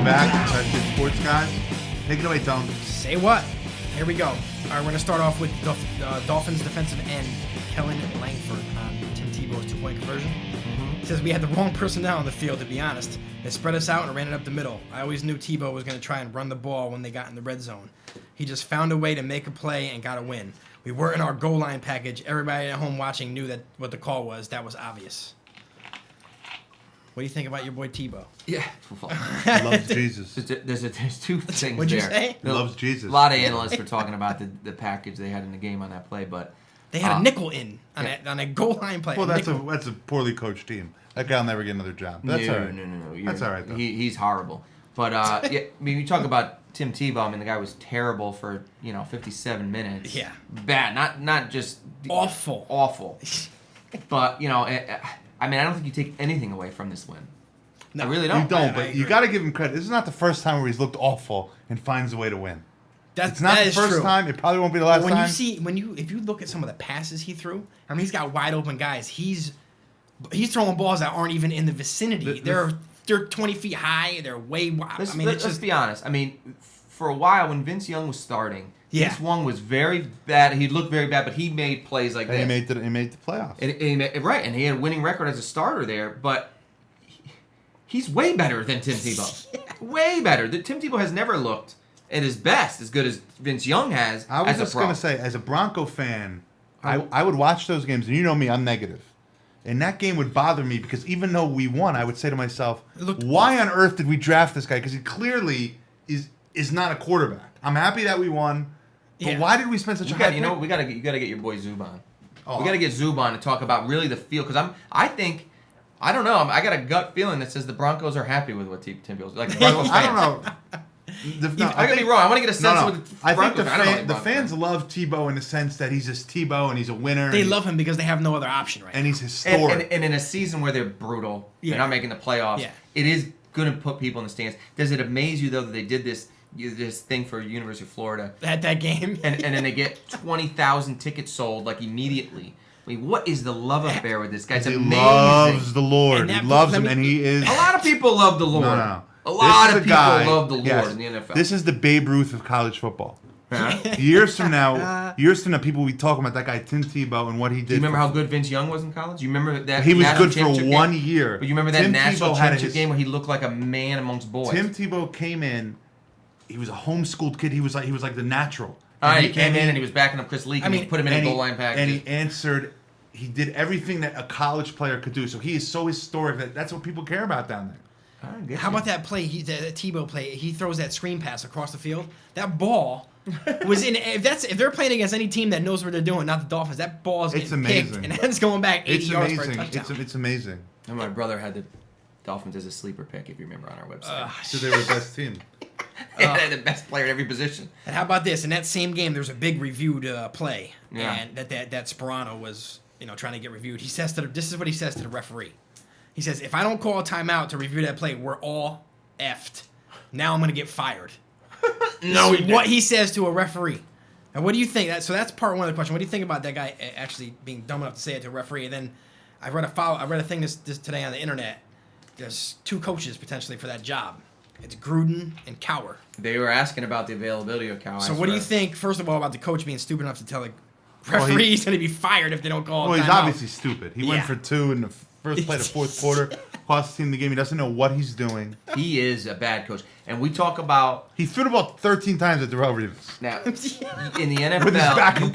back. That's it, Sports Guys. Take it away, Tone. Say what? Here we go. All right, we're going to start off with Dolphins defensive end, Kellen Langford, on Tim Tebow's two-point conversion. He says, we had the wrong personnel on the field, to be honest. They spread us out and ran it up the middle. I always knew Tebow was going to try and run the ball when they got in the red zone. He just found a way to make a play and got a win. We were in our goal line package. Everybody at home watching knew that what the call was. That was obvious. What do you think about your boy Tebow? Yeah. Loves Jesus. There's two things What'd you there. say? Loves Jesus. A lot of analysts were talking about the package they had in the game on that play, but They had a nickel in on a goal line play. Well, that's nickel. a poorly coached team. That guy'll never get another job. That's all right. No. That's all right, though. He's horrible. But yeah, I mean, you talk about Tim Tebow. I mean, the guy was terrible for 57 minutes. Yeah. Bad. Not just Awful. Awful. But I mean, I don't think you take anything away from this win. No, I really don't. You don't, I but you agree. got to give him credit. This is not the first time where he's looked awful and finds a way to win. That's It's not that the is first true. time. It probably won't be the last When time. if you look at some of the passes he threw, I mean, he's got wide open guys. He's throwing balls that aren't even in the vicinity. They're 20 feet high. They're way wide. Let's, I mean, it's let's just be honest. I mean, for a while when Vince Young was starting, Yeah. Vince Young was very bad. He looked very bad, but he made plays like And this. he made the playoffs. Right, and he had a winning record as a starter there, but he's way better than Tim Tebow. Way better. Tim Tebow has never looked at his best as good as Vince Young has. I was as just a pro. going to say, as a Bronco fan, I would watch those games, and you know me, I'm negative. And that game would bother me because even though we won, I would say to myself, why on earth did we draft this guy? Because he clearly is not a quarterback. I'm happy that we won, but Yeah. why did we spend such a high pick? we gotta get your boy Zubon. Oh, We gotta get Zubon to talk about really the feel because I don't know. I got a gut feeling that says the Broncos are happy with what Tim Tebow's like. The Broncos I fans. don't know. I could be wrong. I want to get a sense of what the I think Broncos. the fans love Tebow in the sense that he's just Tebow and he's a winner. they and love him because they have no other option right and now. he's historic. And in a season where they're brutal, Yeah. they're not making the playoffs. Yeah. It is going to put people in the stands. Does it amaze you though that they did this thing for University of Florida, At that game. and then they get 20,000 tickets sold like immediately? I mean, what is the love affair with this guy? It's he amazing. loves the Lord. And He that- loves let him, me- and he is. A lot of people love the Lord. No. A lot This of is people guy- love the Lord yes, in the NFL. This is the Babe Ruth of college football. Huh? Years from now, people will be talking about that guy Tim Tebow and what he did. Do you remember how good Vince Young was in college? You remember that he was national good for championship 1 game? year? But you remember that Tim national Tebow had championship his- game where he looked like a man amongst boys? Tim Tebow came in. He was a homeschooled kid. He was like the natural. He came in and he was backing up Chris Leak and he put him in a goal line package. And he answered. He did everything that a college player could do. So he is so historic that's what people care about down there. How about that play? The Tebow play. He throws that screen pass across the field. That ball was in. If they're playing against any team that knows what they're doing, not the Dolphins, that ball is getting amazing. picked and it's going back 80 It's yards for a amazing. touchdown. It's amazing. And my brother had the Dolphins as a sleeper pick, if you remember, on our website. So they were the best team. They had the best player at every position. And how about this? In that same game, there was a big reviewed play, Yeah. and that Sperano was trying to get reviewed. He says this is what he says to the referee. He says, "If I don't call a timeout to review that play, we're all effed. Now I'm going to get fired." No, This is what he says to a referee. And what do you think? So that's part one of the question. What do you think about that guy actually being dumb enough to say it to a referee? And then I read a thing this today on the internet. There's two coaches potentially for that job. It's Gruden and Cowher. They were asking about the availability of Cal. So what do you think, first of all, about the coach being stupid enough to tell the referee he's going to be fired if they don't call Well, a he's timeout? obviously stupid. He went Yeah. for 2 in the first play of the fourth quarter, cost the team the game. He doesn't know what he's doing. He is a bad coach. And we talk about He threw the ball 13 times at Darrell Reeves. now in the With his NFL, backup you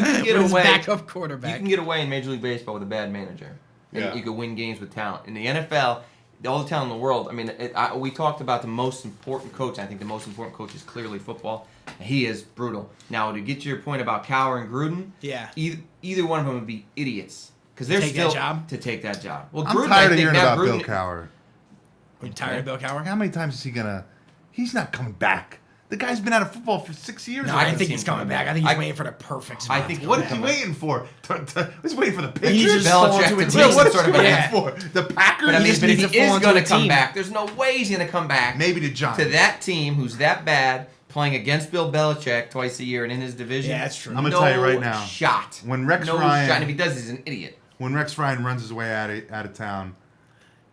can get With his away. backup You quarterback. can get away in Major League Baseball with a bad manager, and Yeah. you can win games with talent. In the NFL, all the talent in the world. I mean, we talked about the most important coach. I think the most important coach is clearly football. He is brutal. Now, to get to your point about Cowher and Gruden, Yeah. either one of them would be idiots because they're Take that still job? to take that job. Well, I'm Gruden, tired I of think hearing now about Bill Gruden, Cowher. You tired of Bill Cowher? How many times is he gonna? He's not coming back. The guy's been out of football for 6 years. No, I already. don't think see he's him coming coming back. back. I think he's I- waiting for the perfect spot. I think What is he Come waiting for? He's waiting for the He Patriots. just fall Belichick into a to team. win What is sort he of waiting yeah. for? The Packers. But I mean, just but if needs he to fall is into going a to come team. back, there's no way he's going to come back. Maybe the Giants. To that team who's that bad, playing against Bill Belichick twice a year and in his division. Yeah, that's true. I'm gonna tell you right now. Shot. When Rex no Ryan- shot. And if he does, he's an idiot. When Rex Ryan runs his way out of town,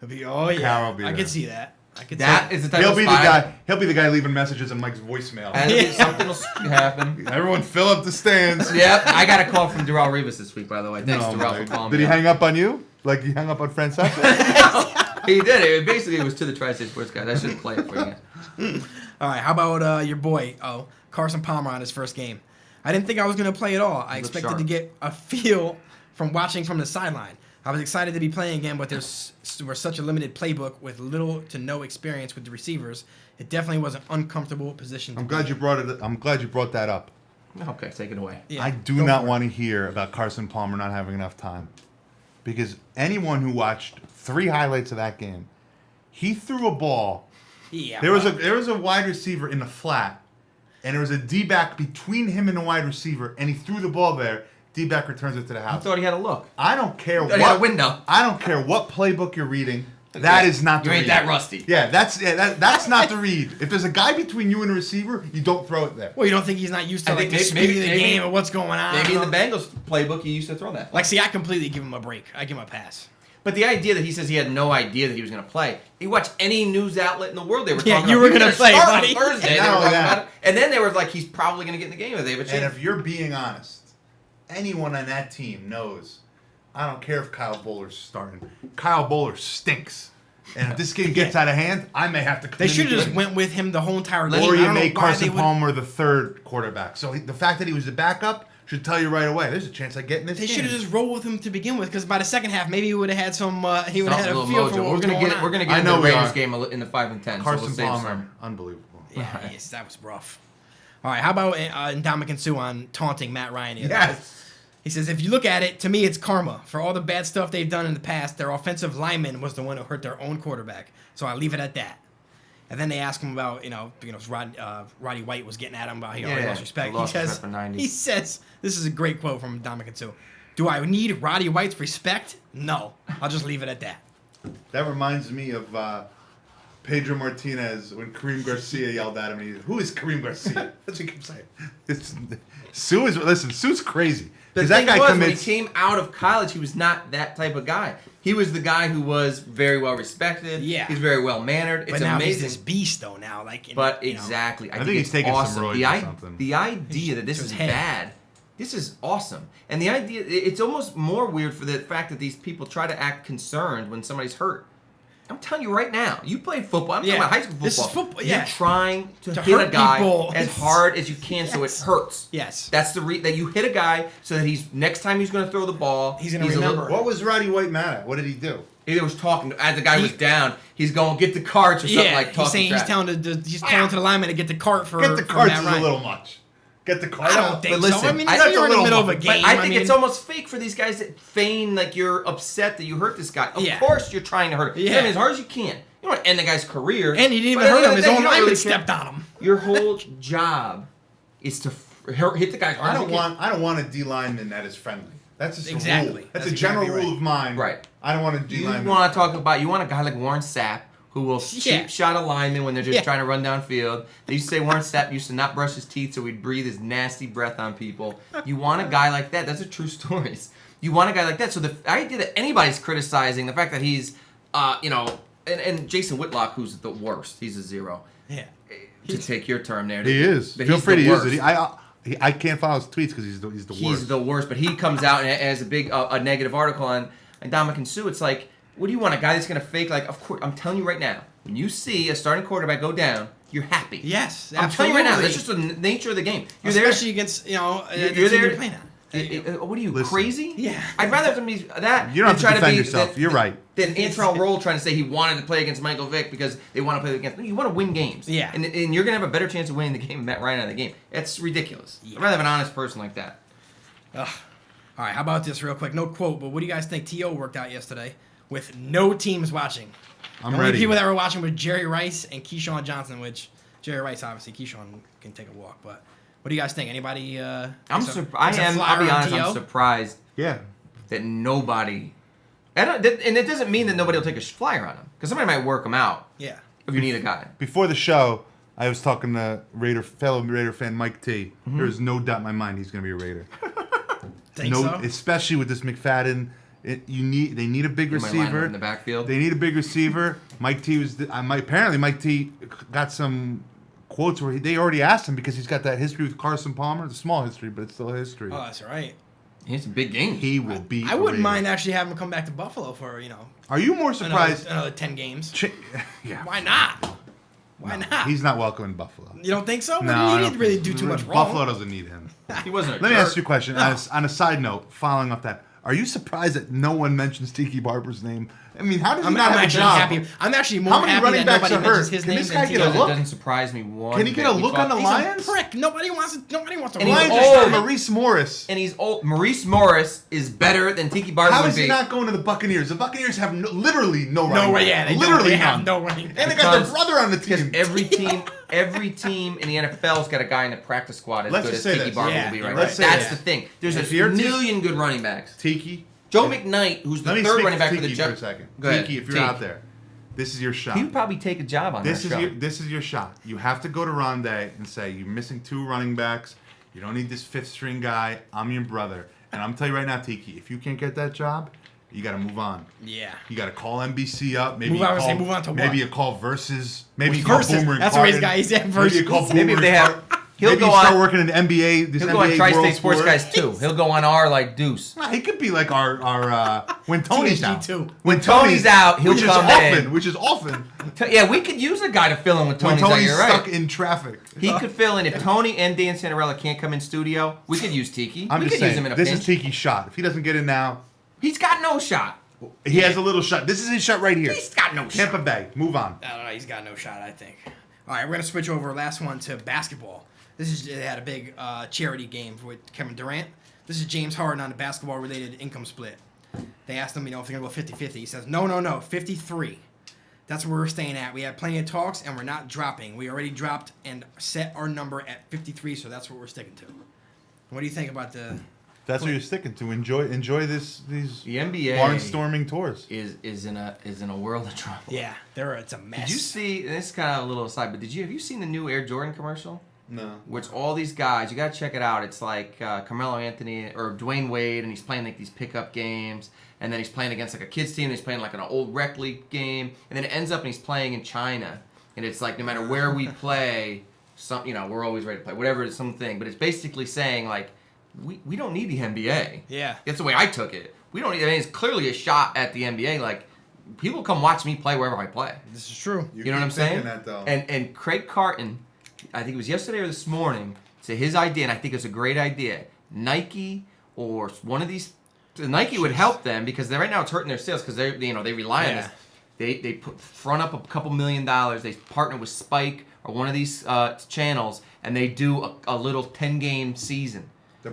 It'll be, oh yeah, Cowher will be I there. can see that. I could That say. is the type He'll of be the spy. guy. He'll be the guy leaving messages in Mike's voicemail. And something will happen. Everyone, fill up the stands. Yep, I got a call from Darrell Rivas this week, by the way. Thanks, No, Darrell, Mike. for calling Did me he up. hang up on you? Like he hung up on Francesca? He did. Basically, it was to the Tri-State Sports guys. I should play it for you. All right, how about your boy, Carson Palmer on his first game? I didn't think I was going to play at all. I Looked expected sharp. to get a feel from watching from the sideline. I was excited to be playing again, but there's such a limited playbook with little to no experience with the receivers. It definitely was an uncomfortable position. I'm glad you brought it. I'm glad you brought that up. Okay, take it away. Yeah, I do go not for it. want to hear about Carson Palmer not having enough time, because anyone who watched 3 highlights of that game, he threw a ball. Yeah, There was a wide receiver in the flat, and there was a D-back between him and the wide receiver, and he threw the ball there. D-back returns it to the I house. thought he had a look. I don't care Thought he had a what window. I don't care what playbook you're reading. That is not the You read. ain't that rusty. Yeah, that's not the read. If there's a guy between you and the receiver, you don't throw it there. Well, you don't think he's not used to I like think the maybe- speed of the maybe- game and what's going on? Maybe in the Bengals playbook, he used to throw that. Like, see, I completely give him a break. I give him a pass. But the idea that he says he had no idea that he was going to play. He watched any news outlet in the world. They were Yeah, talking you about were he's gonna play, start on buddy. Thursday. And They not were only talking that- about it. And then they were like, he's probably going to get in the game if they have a And chance. if you're being honest, anyone on that team knows. I don't care if Kyle Bowler's starting. Kyle Bowler stinks. And if this game gets out of hand, I may have to come They in should have and just do it. went with him the whole entire game. Or I you don't know make why Carson they would- Palmer the third quarterback. So the fact that he was the backup should tell you right away. There's a chance I get in this They game. should have just rolled with him to begin with, because by the second half, maybe he would have had some. He would have had a Little feel for mojo. what We're was gonna going get on. we're gonna I get into know the we Raiders are. game in the 5 and 10. Carson so we'll save Palmer, some. unbelievable. Yeah, yes, that was rough. All right, how about Ndamukong Suh on taunting Matt Ryan? the other day? Yes. He says, if you look at it, to me, it's karma. For all the bad stuff they've done in the past, their offensive lineman was the one who hurt their own quarterback. So I leave it at that. And then they ask him about, Roddy White was getting at him about he already Yeah, lost respect. lost he says, respect for 90. he says, this is a great quote from Ndamukong Suh. Do I need Roddy White's respect? No. I'll just leave it at that. That reminds me of Pedro Martinez when Kareem Garcia yelled at him. And who is Kareem Garcia? That's what he keeps saying. Sue's crazy. The Because that thing guy was, when he commits. came out of college, he was not that type of guy. He was the guy who was very well respected. Yeah. He's very well mannered. It's But now he's amazing. this beast, though, now. But exactly, I think think he's it's taking some awesome. roids or something. The idea that this to is his head. bad, this is awesome. And the idea, it's almost more weird for the fact that these people try to act concerned when somebody's hurt. I'm telling you right now, you play football. I'm talking Yeah. about high school football. This is football, yeah. You're trying to To hit a hurt guy people. as hard as you can so it Yes. hurts. Yes. That's that you hit a guy so that he's next time he's going to throw the ball. He's gonna a little- remember. What was Roddy White mad at? What did he do? He was talking as the guy was down. He's going get the carts or something Yeah, like he's talking saying trash. he's telling to the lineman to get the cart for Get the for cards Matt is a Ryan. little much. Get the cards. I don't think But so. listen, I mean, I- you're in the that's a middle of a little- game. But I think mean, it's almost fake for these guys that feign like you're upset that you hurt this guy. Of Yeah. course you're trying to hurt him. Yeah. I mean, as hard as you can. You don't want to end the guy's career. And he didn't But even at the hurt end him. of His the day, own you don't lineman really stepped care. on him. Your whole job is to hit the guy as hard I as don't you can. want a D lineman that is friendly. That's just a Exactly. rule. That's That's a general exactly rule right. of mine. Right. I don't want a D You lineman. want to talk about, you want a guy like Warren Sapp who will Yeah. cheap shot a lineman when they're just Yeah. trying to run downfield. They used to say Warren Sapp used to not brush his teeth so he'd breathe his nasty breath on people. You want a guy like that. That's a true story. You want a guy like that. So the idea that anybody's criticizing the fact that he's, and Jason Whitlock, who's the worst, he's a 0. Yeah. To take your term there. He is. But Feel he's free the to use worst. it. I can't follow his tweets because he's the worst. He's the worst, but he comes out and has a big a negative article on Ndamukong Suh. It's like, what do you want? A guy that's going to fake? Like, of course, I'm telling you right now, when you see a starting quarterback go down, you're happy. Yes, I'm telling you right now, absolutely. that's just the nature of the game. You're Especially against, there. the You're team there. you're playing on. What are you, Listen. crazy? Yeah. I'd rather have somebody that You don't have than to try defend be yourself. You're right. Than Antrell Roll trying to say he wanted to play against Michael Vick because they want to play against. You want to win games. Yeah. And you're gonna have a better chance of winning the game than Matt Ryan out of the game. That's ridiculous. Yeah. I'd rather have an honest person like that. Ugh. All right, how about this real quick? No quote, but what do you guys think T.O. worked out yesterday with no teams watching? I'm the only ready. people that were watching were Jerry Rice and Keyshawn Johnson, which Jerry Rice, obviously, Keyshawn can take a walk. But what do you guys think? Anybody? I'll there's a be flyer on honest. T.O.? I'm surprised Yeah. that nobody. And it doesn't mean that nobody will take a flyer on him because somebody might work him out Yeah. if you need a guy. Before the show, I was talking to fellow Raider fan Mike T. Mm-hmm. There is no doubt in my mind he's going to be a Raider. Think so? Especially with this McFadden They need a big They might line up receiver in the backfield. They need a big receiver. Mike T apparently Mike T got some quotes where they already asked him because he's got that history with Carson Palmer. It's a small history, but it's still a history. Oh, that's right. It's a big game. He will beat. I wouldn't Raiders. mind actually having him come back to Buffalo for Are you more surprised? another 10 games. Yeah. Why not? Why not? He's not welcome in Buffalo. You don't think so? No, Well, I he don't didn't really think do so. too much wrong. Buffalo doesn't need him. He wasn't. Let me ask you a question. On a side note, following up that, are you surprised that no one mentions Tiki Barber's name? I mean, how does he I'm not have a actually job? happy. I'm actually more How many happy running that backs nobody are mentions hurt? his Can name this than guy Tiki get a It look? doesn't surprise me one. Can he get bit. a We look talked- on the He's Lions? a prick. Nobody wants to And Lions he's just old. got Maurice Morris. And he's old. Maurice Morris is better than Tiki Barber How would is be. he not going to the Buccaneers? The Buccaneers have literally no running No way, back. yeah, they literally don't. They have none. no running back. And they got their Because- brother on the team. Every team in the NFL's got a guy in the practice squad as Let's good just as say Tiki this. Barber Yeah, will be you're right right. now. Let's say That's that. the thing. There's If a you're million good running backs. Tiki. Joe McKnight, who's the Let me third speak running back to for the Tiki for a Jets. second. Go ahead. Tiki, if you're Tiki. out there, this is your shot. He would probably take a job on This that is show. this is your shot. You have to go to Rondé and say you're missing 2 running backs. You don't need this 5th string guy. I'm your brother, and I'm telling you right now, Tiki, if you can't get that job, you got to move on. Yeah. You got to call NBC up. Maybe Move you on, call, say move on to maybe what? you call Versus. Maybe you call Versus. Boomer and That's where he's Carton. got. He's at Maybe Versus. you call Maybe Boomer if they and have- Carton. he'll Maybe go you start on- working in the NBA. This He'll NBA go on World Tri-State Sports Sport. Guys too. He'll go on our like Deuce. Nah, he could be like our when Tony's TSG out. too. When Tony's out, he'll which come is in. often, which is often. Yeah, we could use a guy to fill in with When Tony's out. Tony's You're stuck right. in traffic. He could fill in if Tony and Dan Santarella can't come in studio. We could use Tiki. I'm we just could use saying, him in a this pinch. is Tiki's shot. If he doesn't get in now, He's got no shot. he has a little shot. This is his shot right here. He's got no Tampa shot. Bay. Move on. I don't know. He's got no shot, I think. All right, we're gonna switch over. Last one to basketball. They had a big charity game with Kevin Durant. This is James Harden on the basketball-related income split. They asked him, if they're gonna go 50-50. He says, no, 53. That's where we're staying at. We have plenty of talks, and we're not dropping. We already dropped and set our number at 53, so that's what we're sticking to. What do you think about the? That's what you're sticking to. Enjoy these The NBA barnstorming tours. is in a world of trouble. Yeah, it's a mess. Did you see? This is kind of a little aside, but have you seen the new Air Jordan commercial? No. Which all these guys, you gotta check it out. It's like Carmelo Anthony or Dwayne Wade, and he's playing like these pickup games, and then he's playing against like a kids team, and he's playing like an old rec league game, and then it ends up and he's playing in China, and it's like no matter where we play, we're always ready to play, whatever it's something. But it's basically saying like we don't need the NBA. Yeah. That's the way I took it. We don't need. I mean, it's clearly a shot at the NBA. Like people come watch me play wherever I play. This is true. You know what I'm saying? And Craig Carton, I think it was yesterday or this morning, said his idea, and I think it's a great idea. Nike or one of these, Nike would help them because right now it's hurting their sales because they rely on this. They front up a couple $1 million. They partner with Spike or one of these channels, and they do a little 10-game season. The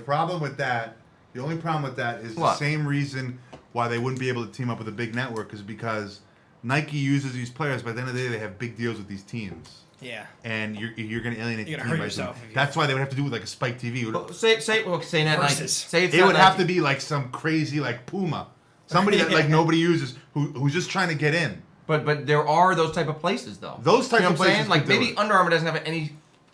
only problem with that is What? the same reason why they wouldn't be able to team up with a big network is because Nike uses these players, but at the end of the day, they have big deals with these teams. Yeah. And you're going to alienate You're the gonna team hurt by doing- yourself. That's why they would have to do it like a Spike TV. Well, say that Nike. Versus. Say it's It not would have Nike. to be like some crazy like Puma, somebody that like nobody uses who's just trying to get in. But there are those type of places though. Those types you know of what I'm places saying? Like could do maybe it. Under Armour doesn't have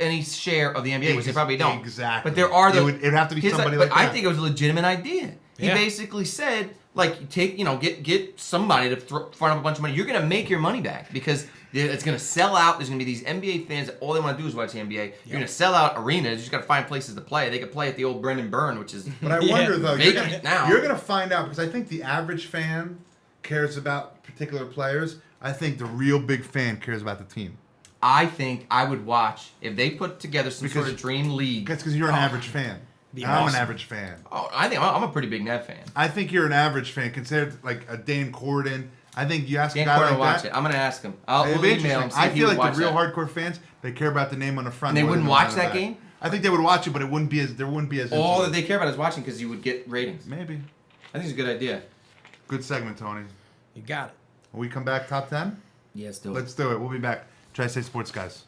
any share of the NBA, which they probably don't. Exactly. But there are the. It'd have to be his- somebody but like I that. think it was a legitimate idea. He Yeah. basically said, like, get somebody to front up a bunch of money. You're gonna make your money back because it's gonna sell out. There's gonna be these NBA fans that all they want to do is watch the NBA. You're gonna sell out arenas. You just gotta find places to play. They could play at the old Brendan Byrne, which is. But I Yeah. wonder though, you're Vacant now. going to find out because I think the average fan cares about particular players. I think the real big fan cares about the team. I think I would watch if they put together some Because- sort of dream league. That's because you're an average fan. Be And I'm an awesome. average fan. Oh, I think I'm a pretty big Ned fan. I think you're an average fan considered like a Dan Corden. I think you ask Dan a guy Corden like watch that. it. I'm gonna ask him. It'd We'll be email him. interesting. See I if he feel would like the watch real that. hardcore fans, they care about the name on the front. And they more than wouldn't the one watch on the that back. game? I think they would watch it, but it wouldn't be as All that into it. they care about is watching because you would get ratings. Maybe. I think it's a good idea. Good segment, Tony. You got it. When we come back, top 10? Yes, do Let's do it. We'll be back. Tri-State Sports Guys.